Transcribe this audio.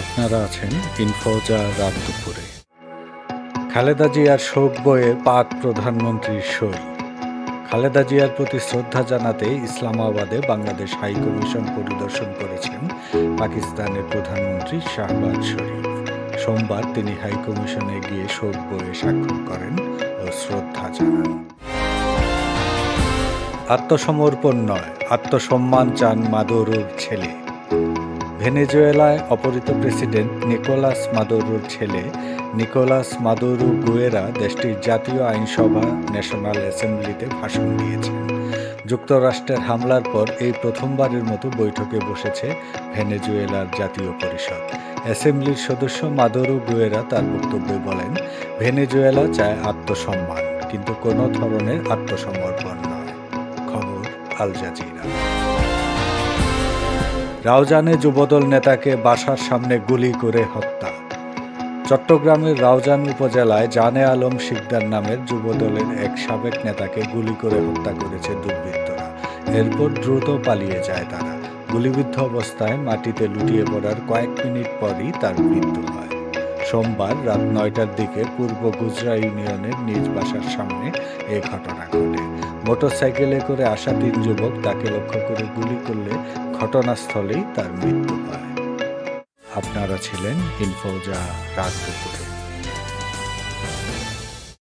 আপনারা আছেন ইনফোজা রাত দুপুরে। খালেদা জিয়ার শোক বয়ে পাক প্রধানমন্ত্রীর সই। খালেদা জিয়ার প্রতি শ্রদ্ধা জানাতে ইসলামাবাদে বাংলাদেশ হাই কমিশন পরিদর্শন করেছেন পাকিস্তানের প্রধানমন্ত্রী শাহবাজ শরীফ। সোমবার তিনি হাই কমিশনে গিয়ে শোক বয়ে স্বাক্ষর করেন ও শ্রদ্ধা জানান। আত্মসমর্পণ নয়, আত্মসম্মান চান মাদুরোর ছেলে। ভেনেজুয়েলায় অপহৃত প্রেসিডেন্ট নিকোলাস মাদুরোর ছেলে নিকোলাস মাদুরো গুয়েরা দেশটির জাতীয় আইনসভা ন্যাশনাল অ্যাসেম্বলিতে ভাষণ দিয়েছেন। যুক্তরাষ্ট্রের হামলার পর এই প্রথমবারের মতো বৈঠকে বসেছে ভেনেজুয়েলার জাতীয় পরিষদ। অ্যাসেম্বলির সদস্য মাদুরো গুয়েরা তার বক্তব্যে বলেন, ভেনেজুয়েলা চায় আত্মসম্মান, কিন্তু কোনো ধরনের আত্মসমর্পণ নয়। খবর আল জাজিরা। রাউজানে যুবদল নেতাকে বাসার সামনে গুলি করে হত্যা। চট্টগ্রামের রাউজান উপজেলায় জানে আলম শিকদার নামের যুবদলের এক সাবেক নেতাকে গুলি করে হত্যা করেছে দুর্বৃত্তরা। এরপর দ্রুত পালিয়ে যায় তারা। গুলিবিদ্ধ অবস্থায় মাটিতে লুটিয়ে পড়ার কয়েক মিনিট পরই তার মৃত্যু হয়। সোমবার রাত 9টার দিকে পূর্ব গুজরা ইউনিয়নের নিজ বাসার সামনে এ ঘটনা ঘটে। মোটরসাইকেলে করে আসা 3 যুবক তাকে লক্ষ্য করে গুলি করলে ঘটনাস্থলেই তার মৃত্যু হয়। আপনারা ছিলেন ইনফোজা রাত দুপুরে।